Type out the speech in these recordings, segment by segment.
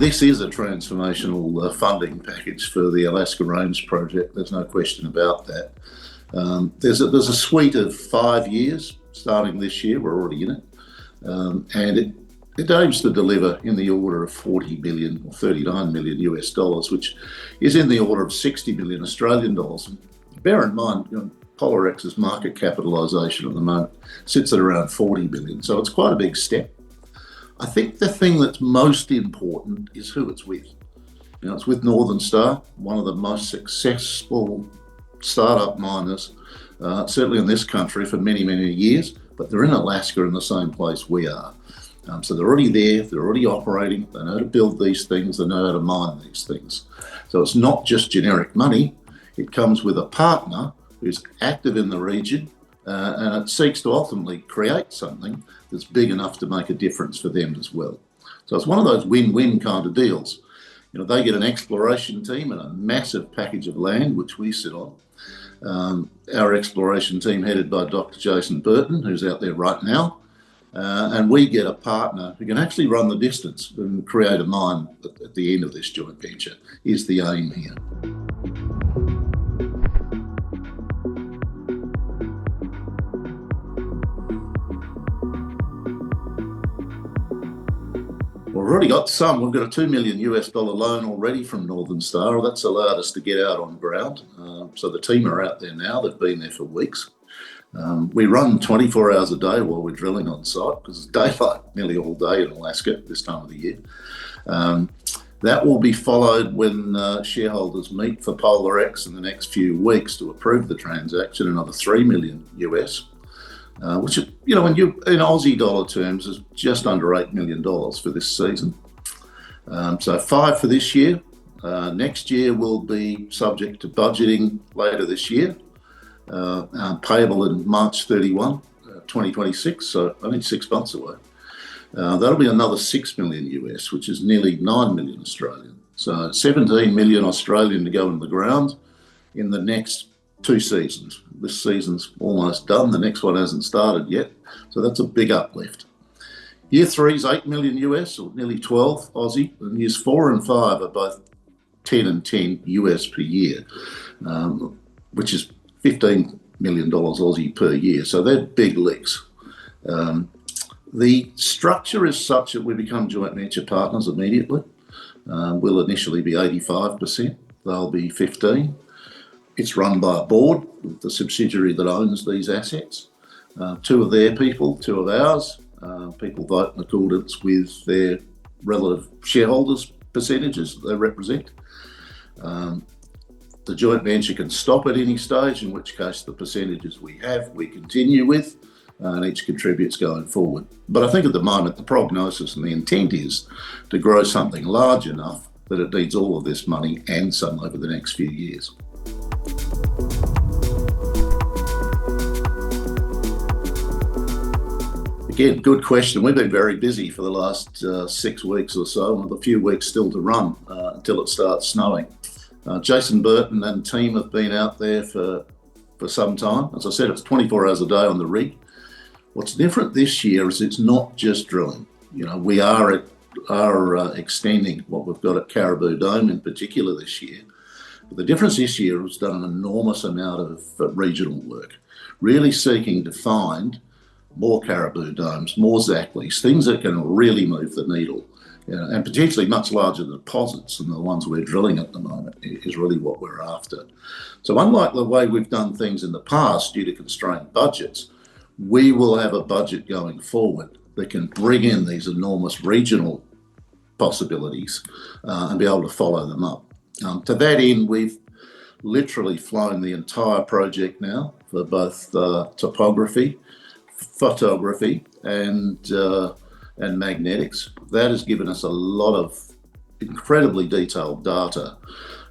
this is a transformational funding package for the Alaska Range project. There's no question about that. There's a suite of 5 years starting this year. We're already in it, and it aims to deliver in the order of 40 million or 39 million US dollars, which is in the order of 60 million Australian dollars. Bear in mind, PolarX's market capitalisation at the moment sits at around 40 billion, so it's quite a big step. I think the thing that's most important is who it's with. It's with Northern Star, one of the most successful startup miners, certainly in this country for many, many years, but they're in Alaska in the same place we are. So they're already there, they're already operating, they know how to build these things, they know how to mine these things. So it's not just generic money, it comes with a partner who's active in the region, and it seeks to ultimately create something that's big enough to make a difference for them as well. So it's one of those win-win kind of deals. They get an exploration team and a massive package of land, which we sit on. Our exploration team headed by Dr. Jason Burton, who's out there right now, and we get a partner who can actually run the distance and create a mine at the end of this joint venture, is the aim here. We've already got some. We've got a $2 million US loan already from Northern Star. That's allowed us to get out on ground. So the team are out there now. They've been there for weeks. We run 24 hours a day while we're drilling on site because it's daylight nearly all day in Alaska this time of the year. That will be followed when shareholders meet for PolarX in the next few weeks to approve the transaction, another $3 million US. Which, when you in Aussie dollar terms, is just under $8 million for this season. So 5 for this year. Next year will be subject to budgeting later this year, payable in March 31, 2026, so only 6 months away. That'll be another 6 million US, which is nearly 9 million Australian. So 17 million Australian to go in the ground in the next 2 seasons. This season's almost done. The next one hasn't started yet. So that's a big uplift. Year 3 is 8 million US, or nearly 12 Aussie, and years 4 and 5 are both 10 and 10 US per year, which is $15 million Aussie per year. So they're big licks. The structure is such that we become joint venture partners immediately. We'll initially be 85%. They'll be 15%. It's run by a board with the subsidiary that owns these assets. 2 of their people, 2 of ours. People vote in accordance with their relative shareholders' percentages they represent. The joint venture can stop at any stage, in which case the percentages we have, we continue with, and each contributes going forward. But I think at the moment, the prognosis and the intent is to grow something large enough that it needs all of this money and some over the next few years. Again, good question. We've been very busy for the last 6 weeks or so, with a few weeks still to run until it starts snowing. Jason Burton and team have been out there for some time. As I said, it's 24 hours a day on the rig. What's different this year is it's not just drilling. We are extending what we've got at Caribou Dome in particular this year. But the difference this year was done an enormous amount of regional work, really seeking to find more Caribou Domes, more Zacklys, things that can really move the needle, and potentially much larger deposits than the ones we're drilling at the moment is really what we're after. So unlike the way we've done things in the past due to constrained budgets, we will have a budget going forward that can bring in these enormous regional possibilities and be able to follow them up. To that end, we've literally flown the entire project now for both topography, photography, and magnetics. That has given us a lot of incredibly detailed data,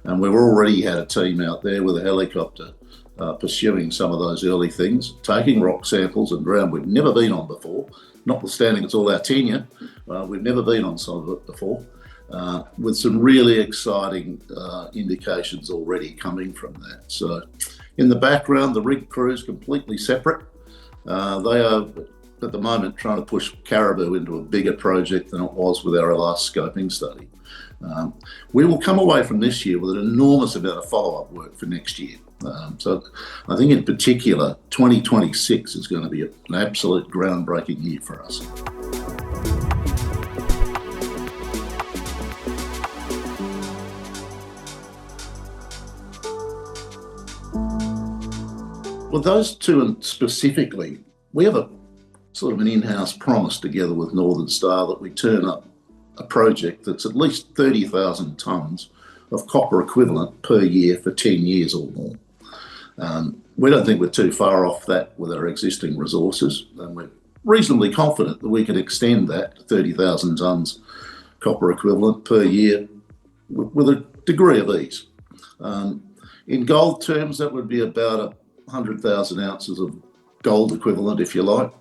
and we've already had a team out there with a helicopter pursuing some of those early things, taking rock samples and ground we've never been on before, notwithstanding it's all our tenure. We've never been on some of it before. With some really exciting indications already coming from that. So in the background, the rig crew is completely separate. They are at the moment trying to push Caribou into a bigger project than it was with our last scoping study. We will come away from this year with an enormous amount of follow-up work for next year. So I think in particular, 2026 is going to be an absolute groundbreaking year for us. Well, those two specifically, we have a sort of an in-house promise together with Northern Star that we turn up a project that's at least 30,000 tonnes of copper equivalent per year for 10 years or more. We don't think we're too far off that with our existing resources, and we're reasonably confident that we can extend that to 30,000 tonnes copper equivalent per year with a degree of ease. In gold terms, that would be about 100,000 ounces of gold equivalent, if you like,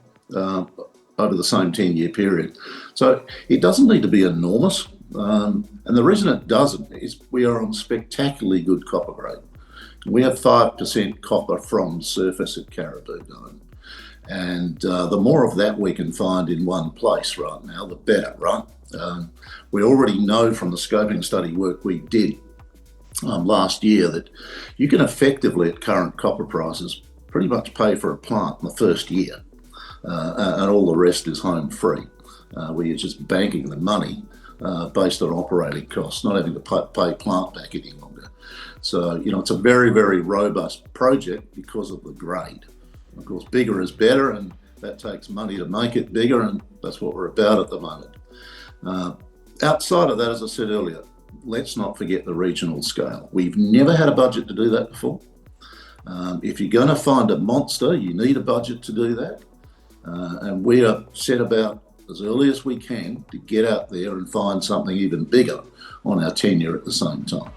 over the same 10-year period. So it doesn't need to be enormous. And the reason it doesn't is we are on spectacularly good copper grade. We have 5% copper from surface at Caribou Dome. And the more of that we can find in one place right now, the better, right? We already know from the scoping study work we did last year that you can effectively, at current copper prices, pretty much pay for a plant in the first year, and all the rest is home free, where you're just banking the money based on operating costs, not having to pay plant back any longer. So, it's a very, very robust project because of the grade. Of course, bigger is better, and that takes money to make it bigger, and that's what we're about at the moment. Outside of that, as I said earlier, let's not forget the regional scale. We've never had a budget to do that before. If you're going to find a monster, you need a budget to do that. And we are set about as early as we can to get out there and find something even bigger on our tenure at the same time.